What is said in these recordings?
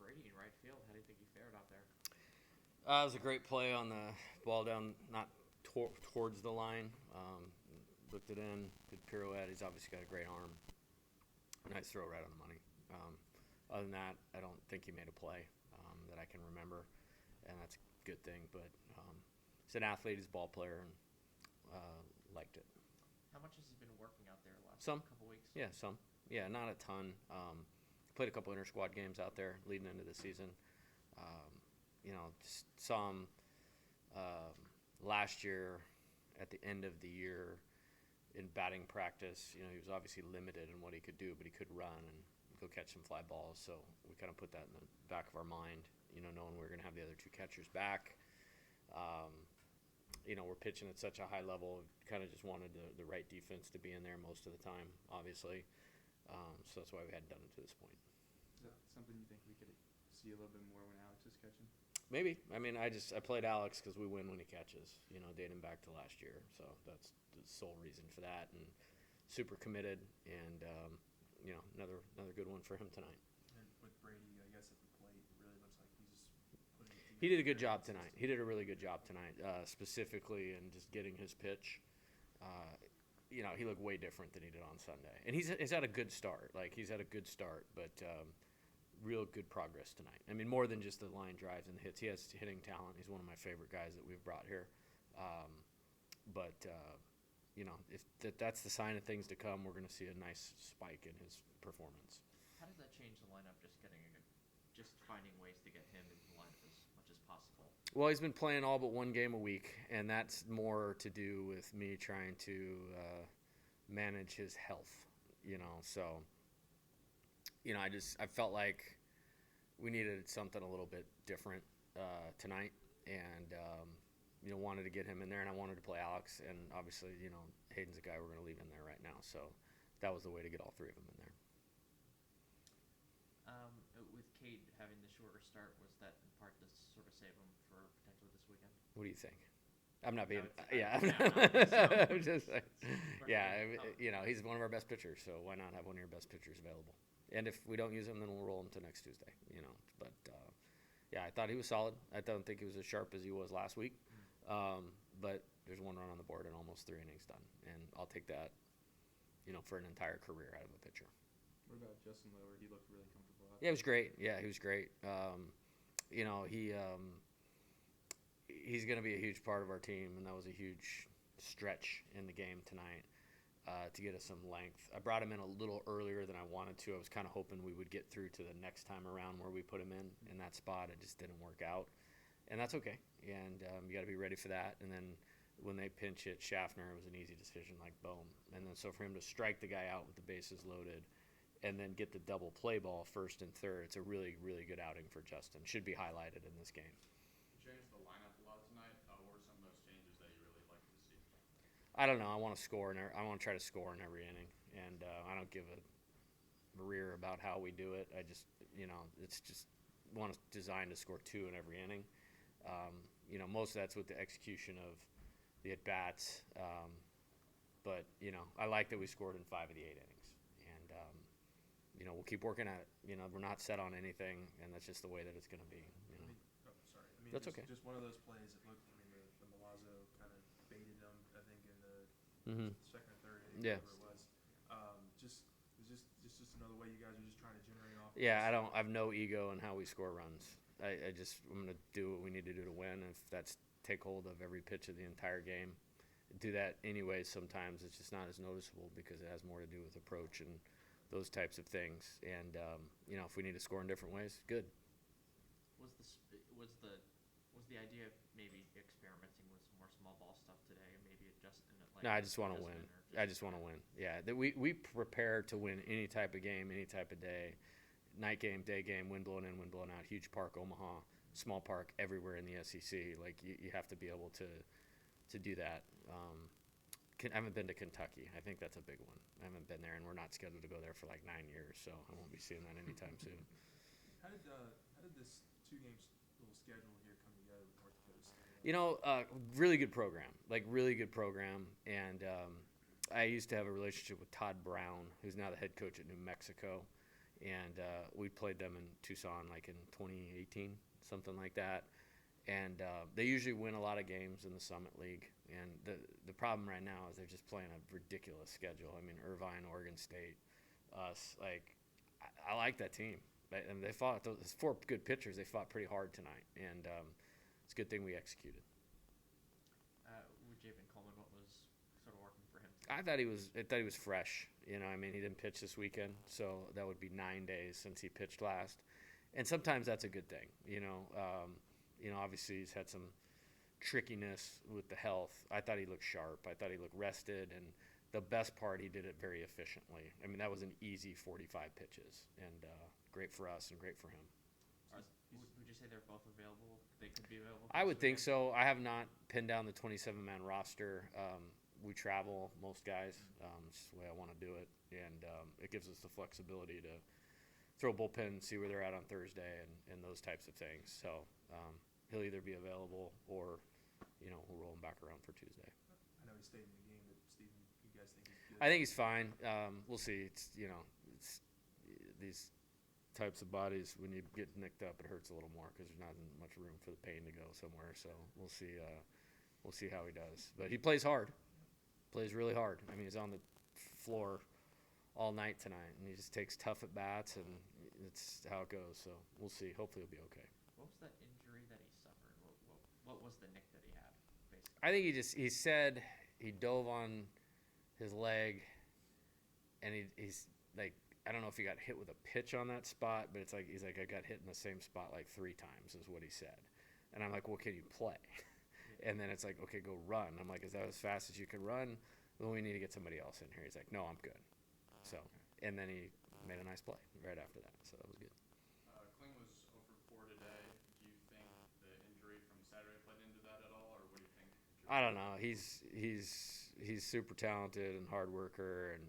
Brady in right field. How do you think he fared out there? It was a great play on the ball down, not towards the line. Looked it in, good pirouette. He's obviously got a great arm. Nice throw right on the money. Other than that, I don't think he made a play that I can remember, and that's a good thing. But he's an athlete, he's a ball player, and liked it. How much has he been working out there the last Some, couple weeks? yeah, some, yeah, not a ton. Played a couple inter squad games out there leading into the season. Just saw him last year at the end of the year in batting practice. He was obviously limited in what he could do, but he could run and go catch some fly balls. So we kind of put that in the back of our mind, knowing we were going to have the other two catchers back. We're pitching at such a high level. Kind of just wanted the right defense to be in there most of the time, obviously. So that's why we hadn't done it to this point. Is that something you think we could see a little bit more when Alex is catching? Maybe. I mean, I played Alex because we win when he catches, dating back to last year. So that's the sole reason for that. And super committed, and another good one for him tonight. And with Brady, I guess at the plate, it really looks like he's putting it together. He did a good job tonight. He did a really good job tonight, specifically in just getting his pitch. He looked way different than he did on Sunday. And he's had a good start. He's had a good start, but real good progress tonight. I mean, more than just the line drives and the hits. He has hitting talent. He's one of my favorite guys that we've brought here. If that's the sign of things to come, we're going to see a nice spike in his performance. How does that change the lineup? Just finding ways to get him into the lineup as much as possible. Well, he's been playing all but one game a week, and that's more to do with me trying to manage his health. So I felt like we needed something a little bit different tonight, and wanted to get him in there, and I wanted to play Alex, and obviously, Hayden's a guy we're going to leave in there right now, so that was the way to get all three of them in there. With Cade having the shorter start, was that in part to sort of save him for potentially this weekend? What do you think? I'm not being. No, Yeah. I'm just like, yeah. He's one of our best pitchers, so why not have one of your best pitchers available? And if we don't use him, then we'll roll him to next Tuesday. But I thought he was solid. I don't think he was as sharp as he was last week. But there's one run on the board and almost 3 innings done, and I'll take that. For an entire career out of a pitcher. What about Justin Lower? He looked really comfortable out Yeah, he was great. Yeah, he was great. He's going to be a huge part of our team, and that was a huge stretch in the game tonight to get us some length. I brought him in a little earlier than I wanted to. I was kind of hoping we would get through to the next time around where we put him in that spot. It just didn't work out, and that's okay. And you got to be ready for that. And then when they pinch hit Schaffner, it was an easy decision, like boom. And then so for him to strike the guy out with the bases loaded and then get the double play ball first and third, it's a really, really good outing for Justin. Should be highlighted in this game. You changed the lineup a lot tonight. What were some of those changes that you really liked to see? I don't know. I want to score, I want to try to score in every inning. And I don't give a rear about how we do it. I just, it's just want to design to score 2 in every inning. Most of that's with the execution of the at-bats. But I like that we scored in 5 of the 8 innings. And, we'll keep working at it. We're not set on anything, and that's just the way that it's going to be. That's okay. Just one of those plays. It looked. The Milazzo kind of baited him. I think in the second or third inning, Yeah. whatever it was. Just another way you guys are just trying to generate offense. Yeah, I have no ego in how we score runs. I'm going to do what we need to do to win. If that's take hold of every pitch of the entire game, do that anyways. Sometimes it's just not as noticeable because it has more to do with approach and those types of things. And if we need to score in different ways, good. Was the idea of maybe experimenting with some more small ball stuff today, maybe adjusting it? No, I just want to win. I just want to win. Yeah, we prepare to win any type of game, any type of day, night game, day game, wind blowing in, wind blowing out. Huge park, Omaha, small park, everywhere in the SEC. You have to be able to do that. I haven't been to Kentucky. I think that's a big one. I haven't been there, and we're not scheduled to go there for like 9 years, so I won't be seeing that anytime soon. How did this 2-game little schedule here come together with North Dakota State? Really good program. Really good program. And I used to have a relationship with Todd Brown, who's now the head coach at New Mexico. and we played them in Tucson like in 2018, something like that. And they usually win a lot of games in the Summit League. And the problem right now is they're just playing a ridiculous schedule. I mean, Irvine, Oregon State, us. Like, I like that team. And they fought. There's 4 good pitchers. They fought pretty hard tonight. And it's a good thing we executed. With Javen Coleman, what was sort of working for him? I thought he was fresh. You know, I mean, he didn't pitch this weekend, so that would be 9 days since he pitched last. And sometimes that's a good thing. You know, obviously he's had some trickiness with the health. I thought he looked sharp. I thought he looked rested, and the best part, he did it very efficiently. I mean, that was an easy 45 pitches, and great for us and great for him. Would you say they're both available? They could be available? I would think so. I have not pinned down the 27-man roster. We travel, most guys. It's just the way I want to do it, and it gives us the flexibility to throw bullpen, see where they're at on Thursday, and those types of things. So he'll either be available or, you know, we'll roll him back around for Tuesday. I know he stayed in the game, but Steven, you guys think he's good? I think he's fine. We'll see. It's these types of bodies, when you get nicked up, it hurts a little more because there's not much room for the pain to go somewhere. So we'll see. We'll see how he does. But he plays hard. Plays really hard. I mean, he's on the floor all night tonight, and he just takes tough at bats, and it's how it goes. So we'll see. Hopefully, he'll be okay. What was that injury that he suffered? What was the nick that he had, basically? I think he said he dove on his leg, and he's like, I don't know if he got hit with a pitch on that spot, but he's like, I got hit in the same spot like 3 times is what he said. And I'm like, well, can you play? And then it's like, okay, go run. I'm like, is that as fast as you can run? Well, we need to get somebody else in here. He's like, no, I'm good. So, and then he made a nice play right after that. So that was good. Kling was 0 for 4 today. Do you think the injury from Saturday played into that at all, or what do you think? I don't know. He's super talented and hard worker and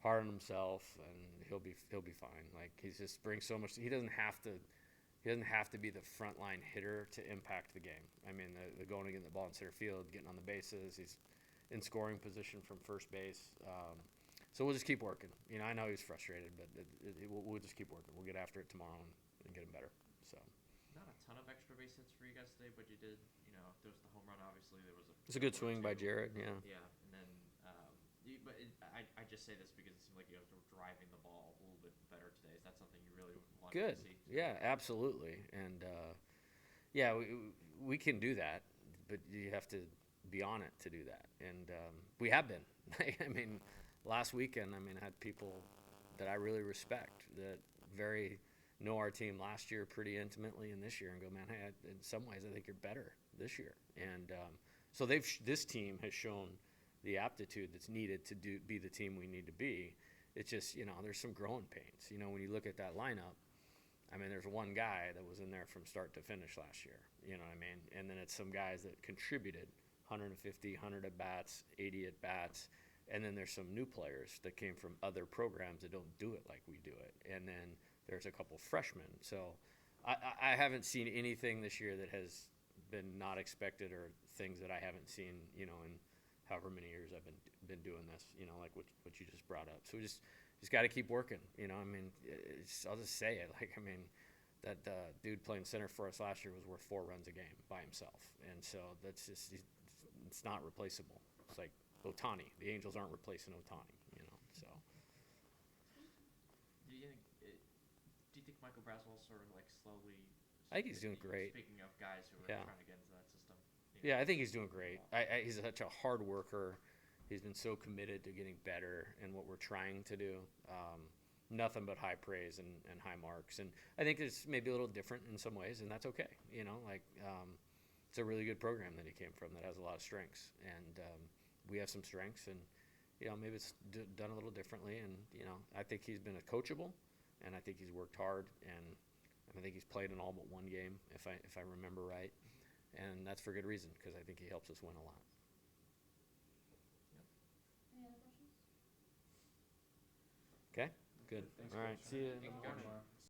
hard on himself, and he'll be fine. Like, he's just brings so much. He doesn't have to be the frontline hitter to impact the game. I mean, the going to get the ball in center field, getting on the bases. He's in scoring position from first base. So we'll just keep working. You know, I know he's frustrated, but we'll just keep working. We'll get after it tomorrow and get him better. So. Not a ton of extra base hits for you guys today, but you did. You know, there was the home run. Obviously, there was a. It's a good swing by Jared. Yeah. Yeah, and then, I just say this because it seemed like you guys were driving the ball a little bit better today. Is that something you really want Good. to see? Yeah, absolutely. And yeah, we can do that, but you have to be on it to do that. And we have been. I mean, last weekend, I had people that I really respect that know our team last year pretty intimately, and this year, and go, man, hey, in some ways, I think you're better this year. And so this team has shown the aptitude that's needed to be the team we need to be. It's just, you know, there's some growing pains. You know, when you look at that lineup, I mean, there's one guy that was in there from start to finish last year. You know what I mean? And then it's some guys that contributed 150, 100 at bats, 80 at bats. And then there's some new players that came from other programs that don't do it like we do it. And then there's a couple freshmen. So I haven't seen anything this year that has been not expected, or things that I haven't seen, you know, in however many years I've been doing this, you know, like what you just brought up. So we just got to keep working, you know. I mean, I'll just say it. Like, I mean, that dude playing center for us last year was worth 4 runs a game by himself. And so that's just, it's not replaceable. It's like Ohtani. The Angels aren't replacing Ohtani, you know. So. Do you think Michael Braswell's sort of like slowly? I think he's doing great. Speaking of guys who are Yeah. trying to get into that system. Yeah, I think he's doing great. He's such a hard worker. He's been so committed to getting better in what we're trying to do. Nothing but high praise and high marks. And I think it's maybe a little different in some ways, and that's okay. You know, like it's a really good program that he came from that has a lot of strengths. And we have some strengths, and, you know, maybe it's done a little differently. And, you know, I think he's been coachable, and I think he's worked hard, and I think he's played in all but one game, if I remember right. And that's for good reason, because I think he helps us win a lot. Any other questions? Okay, good. Thanks, All right, Coach. see you in Thank the you, Coach. morning.